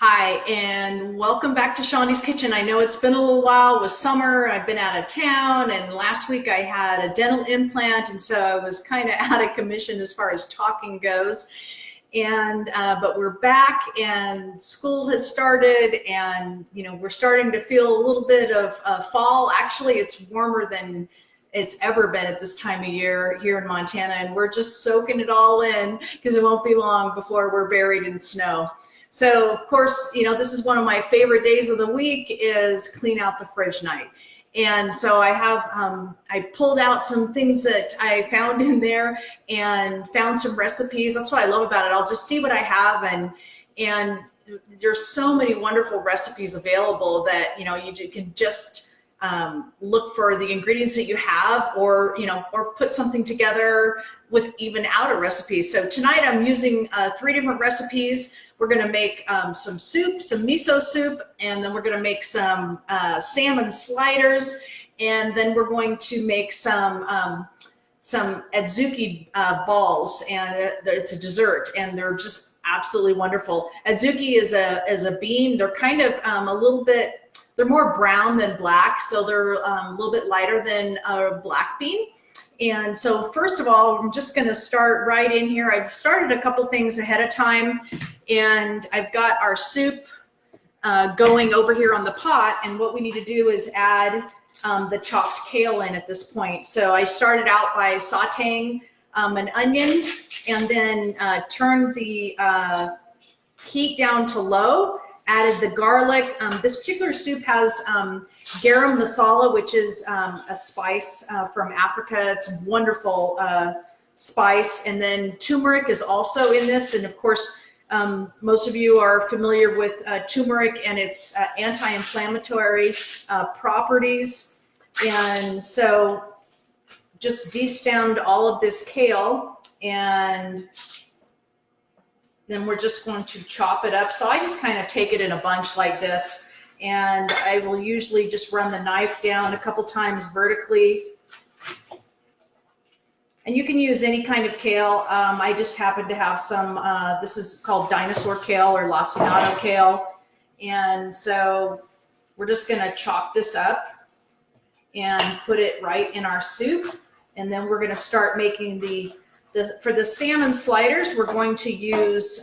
Hi, and welcome back to Shawnee's Kitchen. I know it's been a little while with summer. I've been out of town, and last week I had a dental implant, and so I was kind of out of commission as far as talking goes. But we're back, and school has started, and we're starting to feel a little bit of fall. Actually, it's warmer than it's ever been at this time of year here in Montana, and we're just soaking it all in because it won't be long before we're buried in snow. So of course, this is one of my favorite days of the week is clean out the fridge night. And so I pulled out some things that I found in there and found some recipes. That's what I love about it. I'll just see what I have, and there's so many wonderful recipes available that, you can just look for the ingredients that you have, or put something together with even out a recipe. So tonight I'm using 3 different recipes. We're going to make some soup, some miso soup, and then we're going to make some salmon sliders, and then we're going to make some adzuki balls, and it's a dessert, and they're just absolutely wonderful. Adzuki is a bean. They're kind of a little bit, they're more brown than black, so they're a little bit lighter than a black bean. And so first of all, I'm just going to start right in here. I've started a couple things ahead of time, and I've got our soup going over here on the pot. And what we need to do is add the chopped kale in at this point. So I started out by sauteing an onion, and then turned the heat down to low, added the garlic. This particular soup has garam masala, which is a spice from Africa. It's a wonderful spice. And then turmeric is also in this. And of course, most of you are familiar with turmeric and its anti-inflammatory properties. And so just de-stemmed all of this kale, and then we're just going to chop it up. So I just kind of take it in a bunch like this, and I will usually just run the knife down a couple times vertically. And you can use any kind of kale. I just happen to have some, this is called dinosaur kale or lacinato kale. And so we're just gonna chop this up and put it right in our soup. And then we're gonna start making for the salmon sliders, we're going to use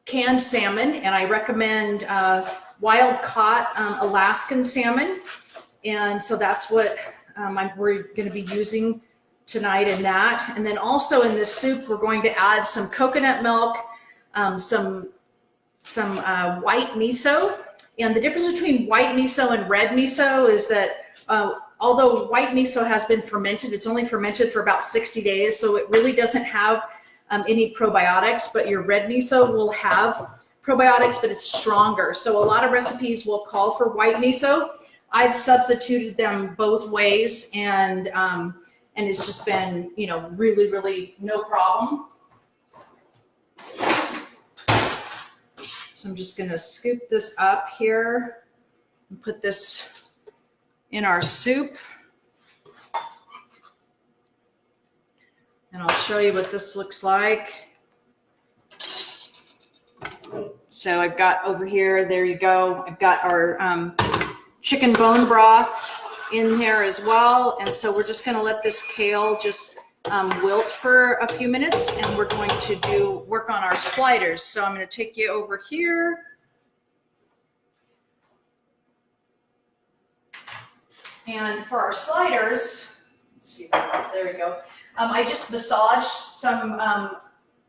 canned salmon, and I recommend wild-caught Alaskan salmon. And so that's what we're going to be using tonight in that. And then also in this soup, we're going to add some coconut milk, some white miso. And the difference between white miso and red miso is that although white miso has been fermented, it's only fermented for about 60 days, so it really doesn't have any probiotics, but your red miso will have probiotics, but it's stronger. So a lot of recipes will call for white miso. I've substituted them both ways, and it's just been, really, really no problem. So I'm just gonna scoop this up here and put this in our soup. And I'll show you what this looks like. So I've got over here, there you go. I've got our chicken bone broth in here as well. And so we're just gonna let this kale just wilt for a few minutes, and we're going to work on our sliders. So I'm gonna take you over here. And for our sliders, let's see, there we go. I just massaged some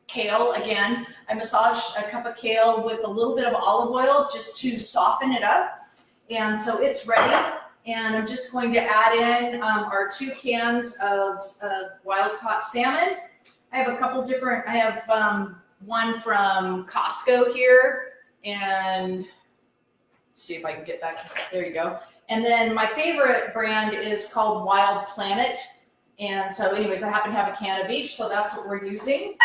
kale again. I massaged a cup of kale with a little bit of olive oil just to soften it up. And so it's ready. And I'm just going to add in our 2 cans of wild-caught salmon. I have a couple different, I have one from Costco here. And let's see if I can get back, there you go. And then my favorite brand is called Wild Planet. And so anyways, I happen to have a can of each, so that's what we're using.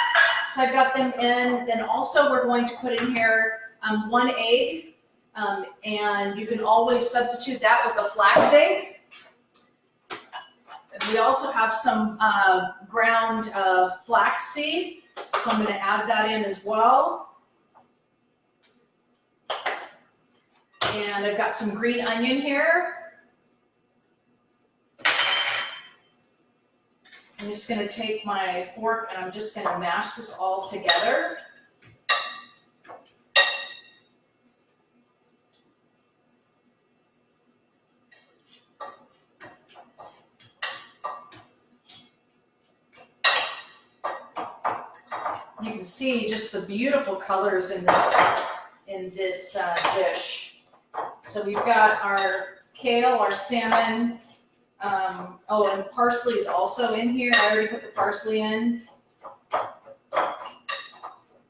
So I've got them in. Then also we're going to put in here 1 egg, and you can always substitute that with a flax egg. And we also have some ground flax seed, so I'm going to add that in as well. And I've got some green onion here. I'm just gonna take my fork and I'm just gonna mash this all together. You can see just the beautiful colors in this dish. So we've got our kale, our salmon. Oh, and parsley is also in here. I already put the parsley in.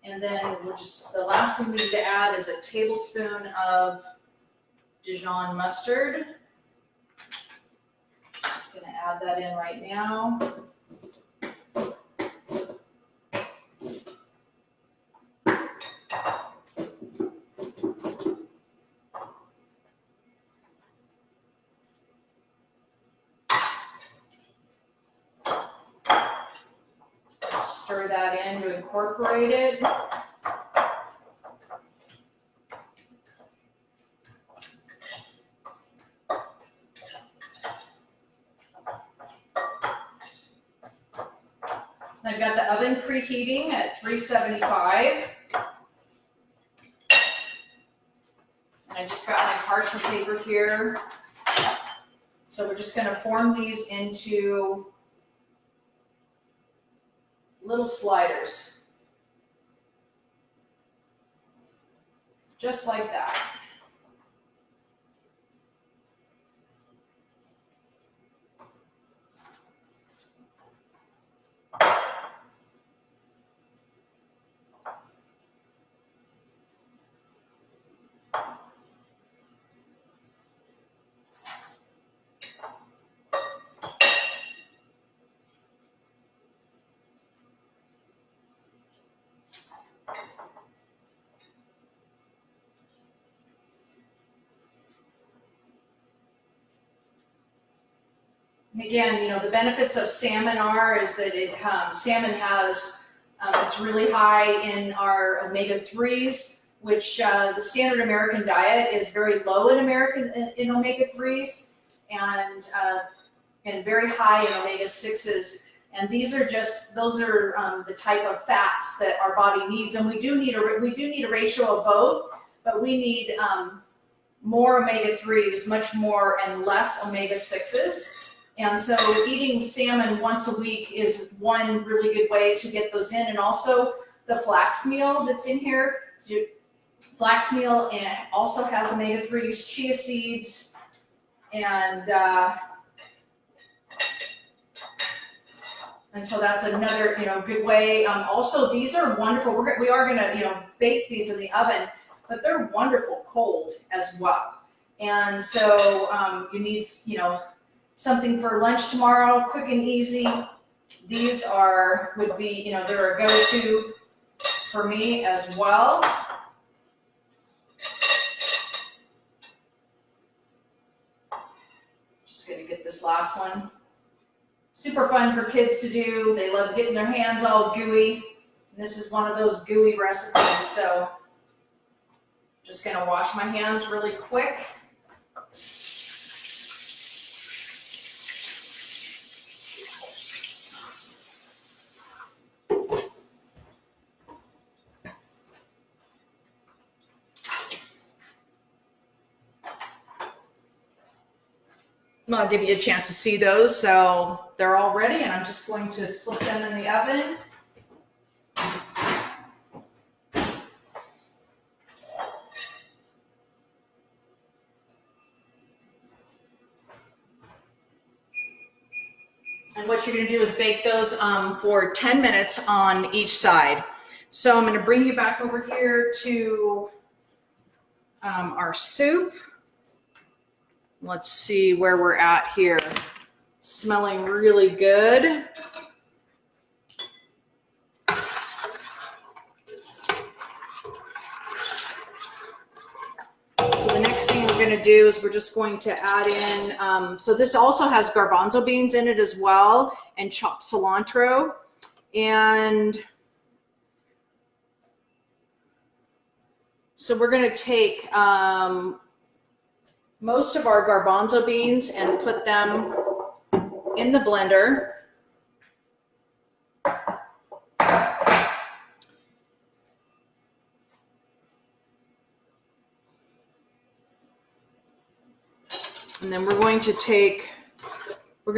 And then the last thing we need to add is a tablespoon of Dijon mustard. Just gonna add that in right now. Stir that in to incorporate it. I've got the oven preheating at 375. And I just got my parchment paper here. So we're just going to form these into little sliders. Just like that. And again, you know, the benefits of salmon is that salmon has, it's really high in our omega-3s, which the standard American diet is very low in omega-3s and very high in omega-6s. And those are the type of fats that our body needs. And we do need a ratio of both, but we need more omega-3s, much more, and less omega-6s. And so eating salmon once a week is one really good way to get those in. And also the flax meal that's in here. So flax meal also has omega-3s, chia seeds, and so that's another good way. Also, these are wonderful. We are gonna bake these in the oven, but they're wonderful cold as well. And so you need something for lunch tomorrow, quick and easy. These would be they're a go-to for me as well. Just gonna get this last one. Super fun for kids to do. They love getting their hands all gooey. And this is one of those gooey recipes. So just gonna wash my hands really quick. I'll give you a chance to see those. So they're all ready, and I'm just going to slip them in the oven. And what you're going to do is bake those for 10 minutes on each side. So I'm going to bring you back over here to our soup. Let's see where we're at here. Smelling really good. So the next thing we're going to do is we're just going to add in, so this also has garbanzo beans in it as well, and chopped cilantro. And so we're going to take most of our garbanzo beans and put them in the blender. And then we're going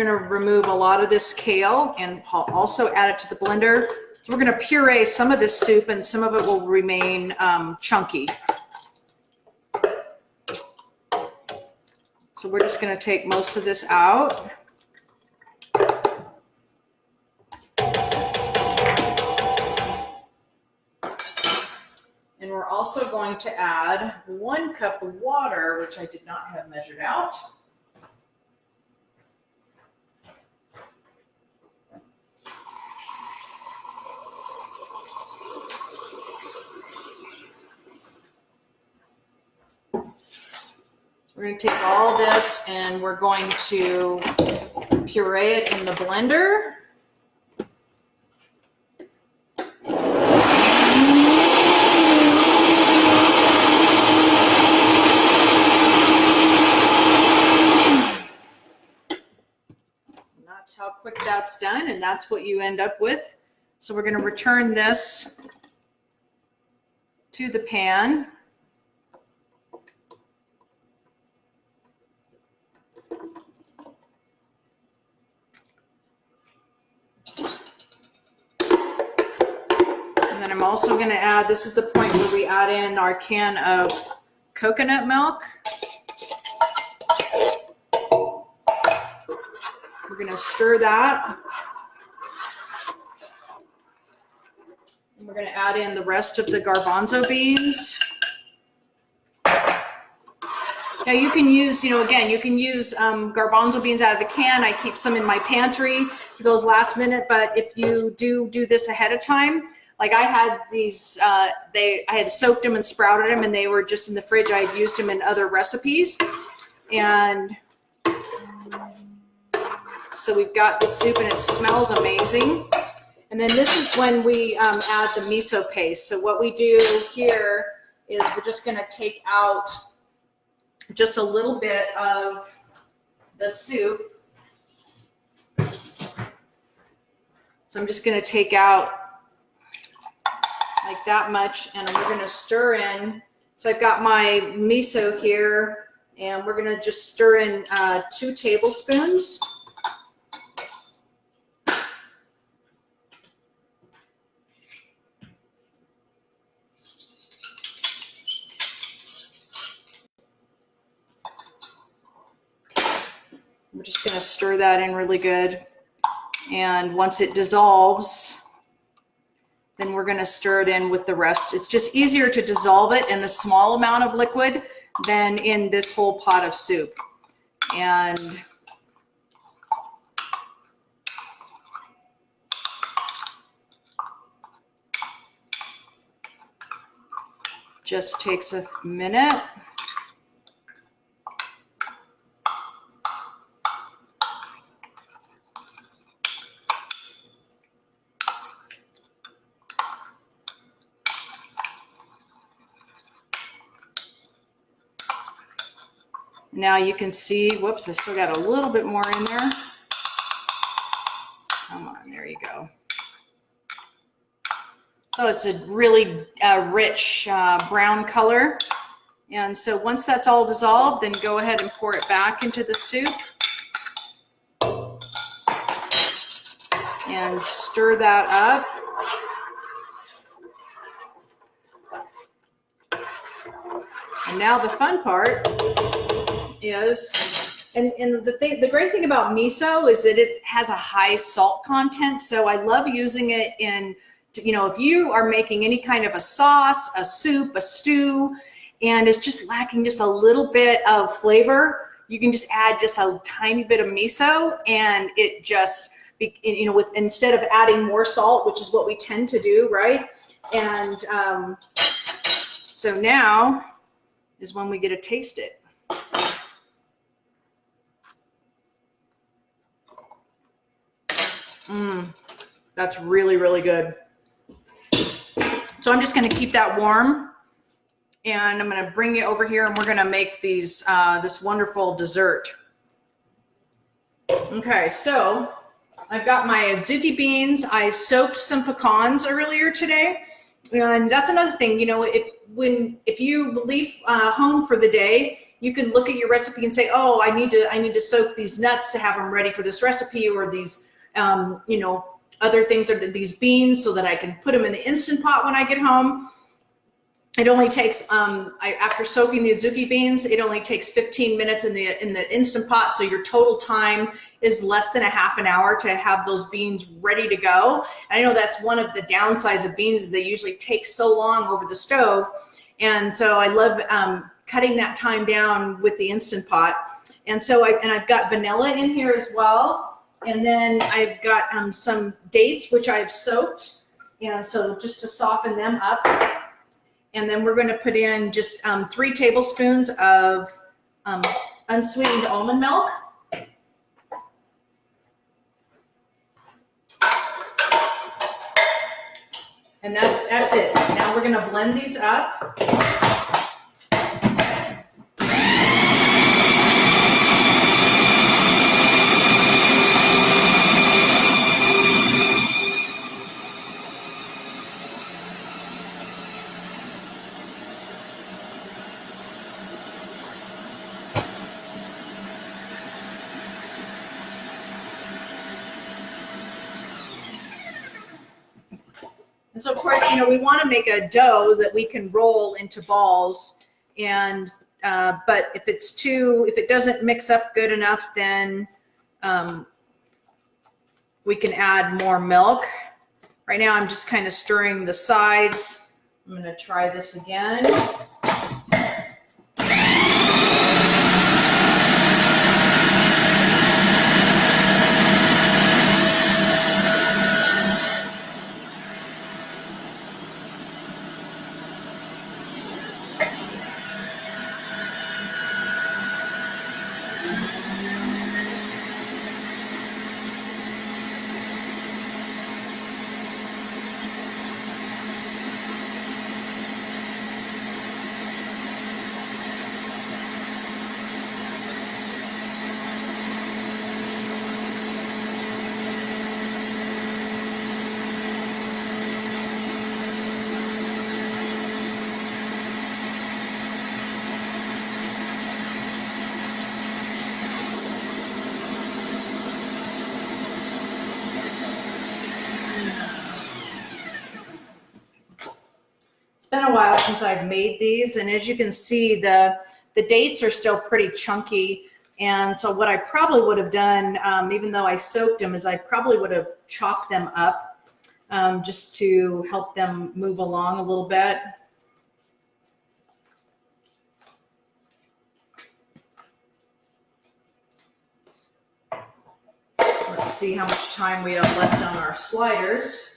to remove a lot of this kale and also add it to the blender. So we're going to puree some of this soup and some of it will remain chunky. So we're just going to take most of this out. And we're also going to add 1 cup of water, which I did not have measured out. We're going to take all this and we're going to puree it in the blender. And that's how quick that's done, and that's what you end up with. So we're going to return this to the pan. And then I'm also going to add, this is the point where we add in our can of coconut milk. We're going to stir that. And we're going to add in the rest of the garbanzo beans. Now you can use, again, you can use garbanzo beans out of a can. I keep some in my pantry for those last minute, but if you do this ahead of time, like I had these, I had soaked them and sprouted them and they were just in the fridge. I had used them in other recipes. And so we've got the soup and it smells amazing. And then this is when we add the miso paste. So what we do here is we're just going to take out just a little bit of the soup. So I'm just going to take out like that much, and we're going to stir in. So I've got my miso here, and we're going to just stir in 2 tablespoons. We're just going to stir that in really good. And once it dissolves, then we're going to stir it in with the rest. It's just easier to dissolve it in a small amount of liquid than in this whole pot of soup. And just takes a minute. Now you can see, whoops, I still got a little bit more in there. Come on, there you go. So it's a really rich brown color. And so once that's all dissolved, then go ahead and pour it back into the soup. And stir that up. And now the fun part is, and the great thing about miso is that it has a high salt content. So I love using it in, if you are making any kind of a sauce, a soup, a stew, and it's just lacking just a little bit of flavor, you can just add just a tiny bit of miso, and it just, instead of adding more salt, which is what we tend to do, right? And so now is when we get to taste it. That's really, really good. So I'm just going to keep that warm And I'm gonna bring you over here and we're gonna make these, this wonderful dessert. Okay, so I've got my adzuki beans. I soaked some pecans earlier today. And that's another thing, you know, if you leave home for the day, you can look at your recipe and say, oh, I need to soak these nuts to have them ready for this recipe, or these, you know, other things, or these beans, so that I can put them in the Instant Pot when I get home. It only takes, after soaking the adzuki beans, it only takes 15 minutes in the Instant Pot. So your total time is less than a half an hour to have those beans ready to go. And I know that's one of the downsides of beans, is they usually take so long over the stove. And so I love cutting that time down with the Instant Pot. And so I've got vanilla in here as well. And then I've got some dates, which I've soaked. And so just to soften them up. And then we're going to put in just 3 tablespoons of unsweetened almond milk. And that's it. Now we're going to blend these up. And so, of course, you know, we want to make a dough that we can roll into balls. And but if it doesn't mix up good enough, then we can add more milk. Right now, I'm just kind of stirring the sides. I'm going to try this again. It's been a while since I've made these, and as you can see, the dates are still pretty chunky. And so what I probably would have done, even though I soaked them, is I probably would have chopped them up just to help them move along a little bit. Let's see how much time we have left on our sliders.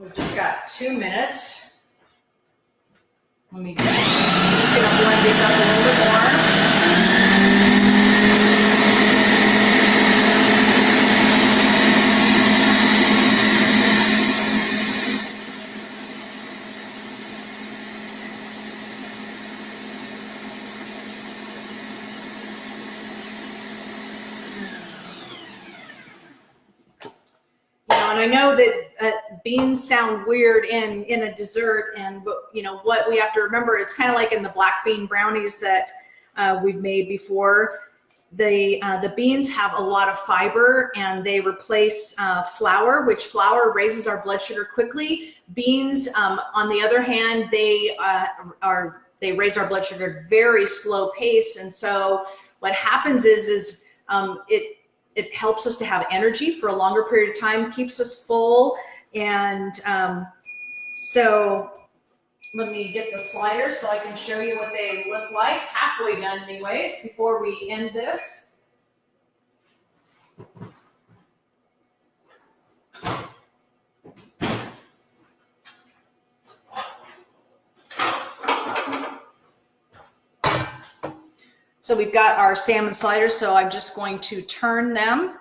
We've just got 2 minutes. I'm just gonna blend these up a little bit more. And I know that beans sound weird in a dessert, and you know what we have to remember, it's kind of like in the black bean brownies that we've made before. The beans have a lot of fiber, and they replace flour, which flour raises our blood sugar quickly. Beans, on the other hand, they raise our blood sugar at a very slow pace, and so what happens is it helps us to have energy for a longer period of time, keeps us full. And so let me get the sliders so I can show you what they look like. Halfway done anyways, before we end this. So we've got our salmon sliders, so I'm just going to turn them.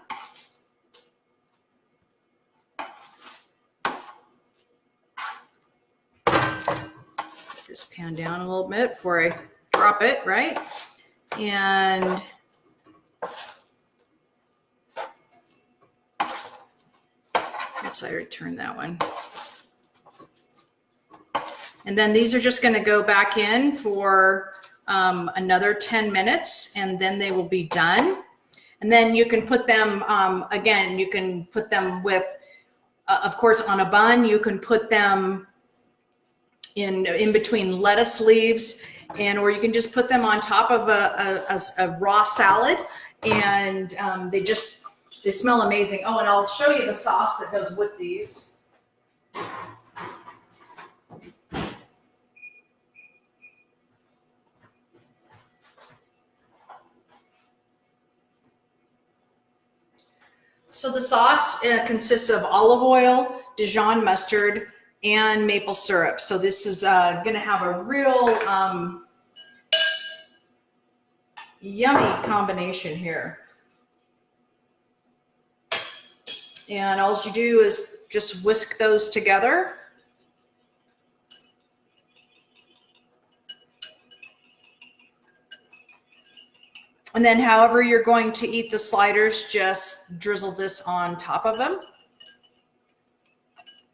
this pan down a little bit before I drop it, right? And oops, I returned that one. And then these are just going to go back in for another 10 minutes, and then they will be done. And then you can put them, again, you can put them with, of course, on a bun. You can put them in between lettuce leaves, or you can just put them on top of a raw salad, and they smell amazing. Oh, and I'll show you the sauce that goes with these. So the sauce consists of olive oil, Dijon mustard, and maple syrup. So this is going to have a real yummy combination here. And all you do is just whisk those together. And then however you're going to eat the sliders, just drizzle this on top of them.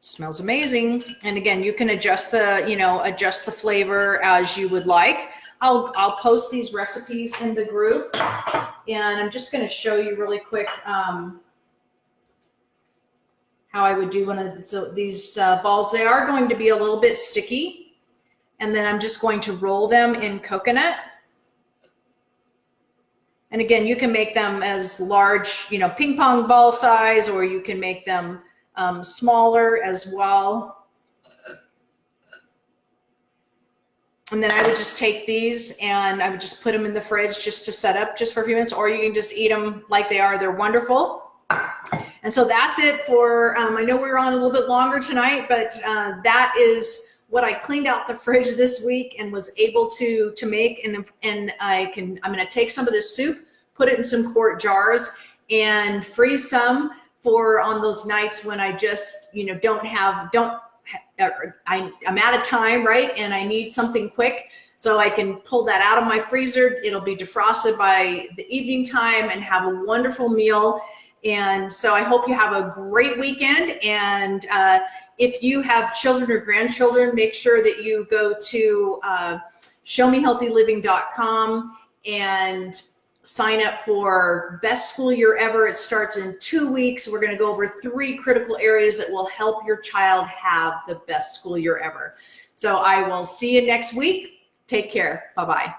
Smells amazing. And again, you can adjust the flavor as you would like. I'll post these recipes in the group, and I'm just going to show you really quick how I would do one of these balls. They are going to be a little bit sticky, and then I'm just going to roll them in coconut. And again, you can make them as large, ping pong ball size, or you can make them smaller as well. And then I would just take these and I would just put them in the fridge just to set up just for a few minutes, or you can just eat them like they are. They're wonderful. And so that's it for, I know we were on a little bit longer tonight, but that is what I cleaned out the fridge this week and was able to make. And I'm going to take some of this soup, put it in some quart jars, and freeze some for on those nights when I just, I'm out of time, right? And I need something quick. So I can pull that out of my freezer. It'll be defrosted by the evening time and have a wonderful meal. And so I hope you have a great weekend. And if you have children or grandchildren, make sure that you go to showmehealthyliving.com and sign up for Best School Year Ever. It starts in 2 weeks. We're going to go over 3 critical areas that will help your child have the best school year ever. So I will see you next week. Take care. Bye-bye.